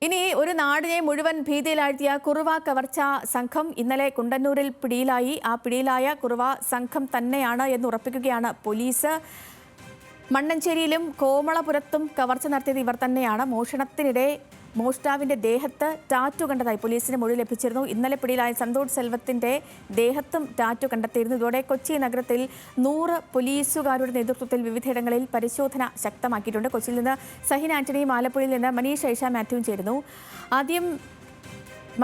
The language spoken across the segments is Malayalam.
ഇനി ഒരു നാടിനെ മുഴുവൻ ഭീതിയിലാഴ്ത്തിയ കുറുവ കവർച്ചാ സംഘം ഇന്നലെ കുണ്ടന്നൂരിൽ പിടിയിലായി. ആ പിടിയിലായ കുറുവ സംഘം തന്നെയാണ് എന്ന് ഉറപ്പിക്കുകയാണ് പോലീസ്. മണ്ണഞ്ചേരിയിലും കോമളപുരത്തും കവർച്ച നടത്തിയത് ഇവർ തന്നെയാണ്. മോഷണത്തിനിടെ മോഷ്ടാവിന്റെ ദേഹത്ത് ടാറ്റു കണ്ടതായി പോലീസിന് മൊഴി ലഭിച്ചിരുന്നു. ഇന്നലെ പിടിയിലായ സന്തോഷ് സെൽവത്തിന്റെ ദേഹത്തും ടാറ്റു കണ്ടെത്തിയിരുന്നു. ഇതോടെ കൊച്ചി നഗരത്തിൽ 100 പോലീസുകാരുടെ നേതൃത്വത്തിൽ വിവിധയിടങ്ങളിൽ പരിശോധന ശക്തമാക്കിയിട്ടുണ്ട്. കൊച്ചിയിൽ നിന്ന് സഹിൻ ആന്റണിയും ആലപ്പുഴയിൽ നിന്ന് മനീഷ് ഐഷ മാത്യുവും ചേരുന്നു. ആദ്യം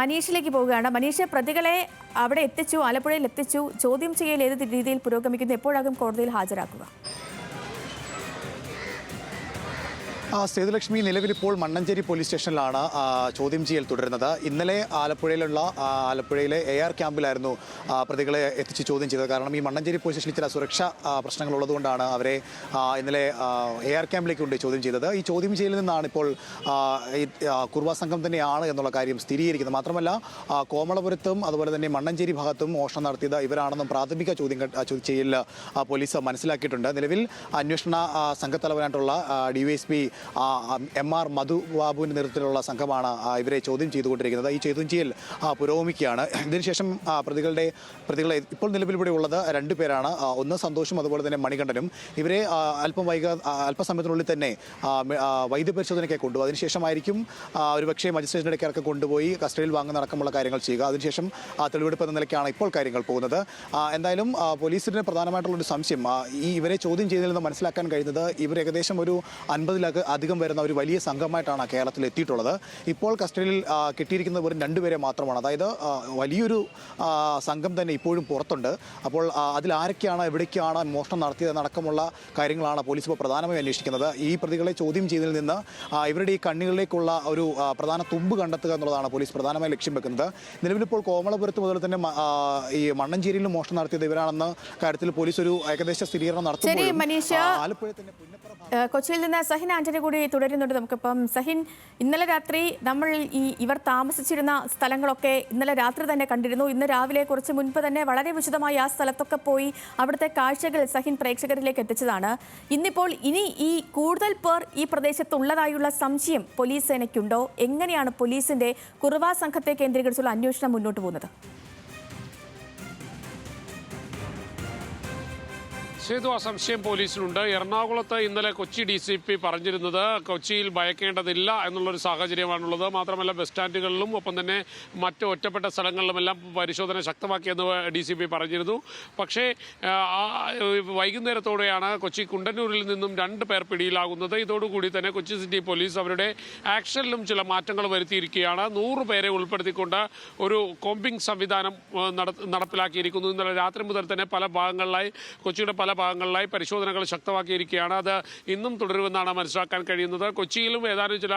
മനീഷിലേക്ക് പോവുകയാണ്. മനീഷ്, പ്രതികളെ അവിടെ എത്തിച്ചു, ആലപ്പുഴയിൽ എത്തിച്ചു. ചോദ്യം ചെയ്യൽ ഏത് രീതിയിൽ പുരോഗമിക്കുന്നു? എപ്പോഴാകും കോടതിയിൽ ഹാജരാക്കുക? സേതുലക്ഷ്മി, നിലവിലിപ്പോൾ മണ്ണഞ്ചേരി പോലീസ് സ്റ്റേഷനിലാണ് ചോദ്യം ചെയ്യൽ തുടരുന്നത്. ഇന്നലെ ആലപ്പുഴയിലെ AR ക്യാമ്പിലായിരുന്നു പ്രതികളെ എത്തിച്ച് ചോദ്യം ചെയ്തത്. കാരണം ഈ മണ്ണഞ്ചേരി പോലീസ് സ്റ്റേഷനിൽ ചില സുരക്ഷാ പ്രശ്നങ്ങളുള്ളതുകൊണ്ടാണ് അവരെ ഇന്നലെ AR ക്യാമ്പിലേക്ക് കൊണ്ട് ചോദ്യം ചെയ്തത്. ഈ ചോദ്യം ചെയ്യലിൽ നിന്നാണ് ഇപ്പോൾ ഈ കുറുവ സംഘം തന്നെയാണ് എന്നുള്ള കാര്യം സ്ഥിരീകരിക്കുന്നത്. മാത്രമല്ല കോമളപുരത്തും അതുപോലെ തന്നെ മണ്ണഞ്ചേരി ഭാഗത്തും മോഷണം നടത്തിയത് ഇവരാണെന്നും പ്രാഥമിക ചോദ്യം ചെയ്യലിൽ പോലീസ് മനസ്സിലാക്കിയിട്ടുണ്ട്. നിലവിൽ അന്വേഷണ സംഘത്തലവനായിട്ടുള്ള DYSP MR മധുബാബുവിൻ്റെ നേതൃത്വത്തിലുള്ള സംഘമാണ് ഇവരെ ചോദ്യം ചെയ്തുകൊണ്ടിരിക്കുന്നത്. ഈ ചോദ്യം ചെയ്യൽ പുരോഗമിക്കുകയാണ്. ഇതിനുശേഷം പ്രതികളെ ഇപ്പോൾ നിലവിലിവിടെ ഉള്ളത് 2 പേരാണ്. ഒന്ന് സന്തോഷും അതുപോലെ തന്നെ മണികണ്ഠനും. ഇവരെ അല്പസമയത്തിനുള്ളിൽ തന്നെ വൈദ്യപരിശോധനയ്ക്ക് കൊണ്ടുപോകും. അതിനുശേഷമായിരിക്കും ഒരുപക്ഷേ മജിസ്ട്രേറ്റിൻ്റെ ഇടയ്ക്ക് കൊണ്ടുപോയി കസ്റ്റഡിയിൽ വാങ്ങുന്നടക്കമുള്ള കാര്യങ്ങൾ ചെയ്യുക. അതിനുശേഷം തെളിവെടുപ്പ് എന്ന നിലയ്ക്കാണ് ഇപ്പോൾ കാര്യങ്ങൾ പോകുന്നത്. എന്തായാലും പോലീസിന് പ്രധാനമായിട്ടുള്ളൊരു സംശയം ഇവരെ ചോദ്യം ചെയ്തതിൽ നിന്ന് മനസ്സിലാക്കാൻ കഴിയുന്നത് ഇവർ ഏകദേശം ഒരു 50 അധികം വരുന്ന ഒരു വലിയ സംഘമായിട്ടാണ് കേരളത്തിൽ എത്തിയിട്ടുള്ളത്. ഇപ്പോൾ കസ്റ്റഡിയിൽ കിട്ടിയിരിക്കുന്നത് വെറും 2 പേരെ മാത്രമാണ്. അതായത് വലിയൊരു സംഘം തന്നെ ഇപ്പോഴും പുറത്തുണ്ട്. അപ്പോൾ അതിൽ ആരൊക്കെയാണ്, എവിടേക്കാണ് മോഷണം നടത്തിയതെന്നടക്കമുള്ള കാര്യങ്ങളാണ് പോലീസ് ഇപ്പോൾ പ്രധാനമായും അന്വേഷിക്കുന്നത്. ഈ പ്രതികളെ ചോദ്യം ചെയ്തതിൽ നിന്ന് ഇവരുടെ ഈ കണ്ണികളിലേക്കുള്ള ഒരു പ്രധാന തുമ്പ് കണ്ടെത്തുക എന്നുള്ളതാണ് പോലീസ് പ്രധാനമായും ലക്ഷ്യം വെക്കുന്നത്. നിലവിലിപ്പോൾ കോമളപുരത്ത് മുതൽ തന്നെ ഈ മണ്ണഞ്ചേരിയിലും മോഷണം നടത്തിയത് ഇവരാണെന്ന കാര്യത്തിൽ പോലീസ് ഒരു ഏകദേശ സ്ഥിരീകരണം നടത്തുമ്പോൾ ആലപ്പുഴ തന്നെ കൊച്ചിയിൽ നിന്ന് സഹിൻ ആന്റണി കൂടി തുടരുന്നുണ്ട്. നമുക്കിപ്പം സഹിൻ, ഇന്നലെ രാത്രി നമ്മൾ ഇവർ താമസിച്ചിരുന്ന സ്ഥലങ്ങളൊക്കെ ഇന്നലെ രാത്രി തന്നെ കണ്ടിരുന്നു. ഇന്ന് രാവിലെ കുറച്ച് മുൻപ് തന്നെ വളരെ വിശദമായി ആ സ്ഥലത്തൊക്കെ പോയി അവിടുത്തെ കാഴ്ചകൾ സഹിൻ പ്രേക്ഷകരിലേക്ക് എത്തിച്ചതാണ്. ഇന്നിപ്പോൾ ഈ കൂടുതൽ പേർ ഈ പ്രദേശത്തുള്ളതായുള്ള സംശയം പോലീസ് സേനയ്ക്കുണ്ടോ? എങ്ങനെയാണ് പോലീസിന്റെ കുറുവ സംഘത്തെ കേന്ദ്രീകരിച്ചുള്ള അന്വേഷണം മുന്നോട്ട് പോകുന്നത്? സേതു, ആ സംശയം പോലീസിനുണ്ട്. എറണാകുളത്ത് ഇന്നലെ കൊച്ചി DCP പറഞ്ഞിരുന്നത് കൊച്ചിയിൽ ഭയക്കേണ്ടതില്ല എന്നുള്ളൊരു സാഹചര്യമാണുള്ളത്. മാത്രമല്ല ബസ് സ്റ്റാൻഡുകളിലും ഒപ്പം തന്നെ മറ്റ് ഒറ്റപ്പെട്ട സ്ഥലങ്ങളിലുമെല്ലാം പരിശോധന ശക്തമാക്കിയെന്ന് DCP പറഞ്ഞിരുന്നു. പക്ഷേ വൈകുന്നേരത്തോടെയാണ് കൊച്ചി കുണ്ടന്നൂരിൽ നിന്നും 2 പേർ പിടിയിലാകുന്നത്. ഇതോടുകൂടി തന്നെ കൊച്ചി സിറ്റി പോലീസ് അവരുടെ ആക്ഷനിലും ചില മാറ്റങ്ങൾ വരുത്തിയിരിക്കുകയാണ്. 100 പേരെ ഉൾപ്പെടുത്തിക്കൊണ്ട് ഒരു കോമ്പിംഗ് സംവിധാനം നടപ്പിലാക്കിയിരിക്കുന്നു. ഇന്നലെ രാത്രി മുതൽ തന്നെ പല ഭാഗങ്ങളിലായി കൊച്ചിയുടെ പല ഭാഗങ്ങളിലായി പരിശോധനകൾ ശക്തമാക്കിയിരിക്കുകയാണ്. അത് ഇന്നും തുടരുമെന്നാണ് മനസ്സിലാക്കാൻ കഴിയുന്നത്. കൊച്ചിയിലും ഏതാനും ചില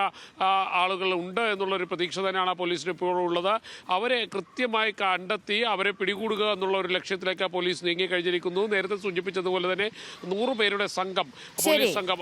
ആളുകൾ ഉണ്ട് എന്നുള്ളൊരു പ്രതീക്ഷ തന്നെയാണ് പോലീസിന് ഇപ്പോഴും ഉള്ളത്. അവരെ കൃത്യമായി കണ്ടെത്തി അവരെ പിടികൂടുക എന്നുള്ള ഒരു ലക്ഷ്യത്തിലേക്ക് പോലീസ് നീങ്ങിക്കഴിഞ്ഞിരിക്കുന്നു. നേരത്തെ സൂചിപ്പിച്ചതുപോലെ തന്നെ 100 പേരുടെ സംഘം, പോലീസ് സംഘം,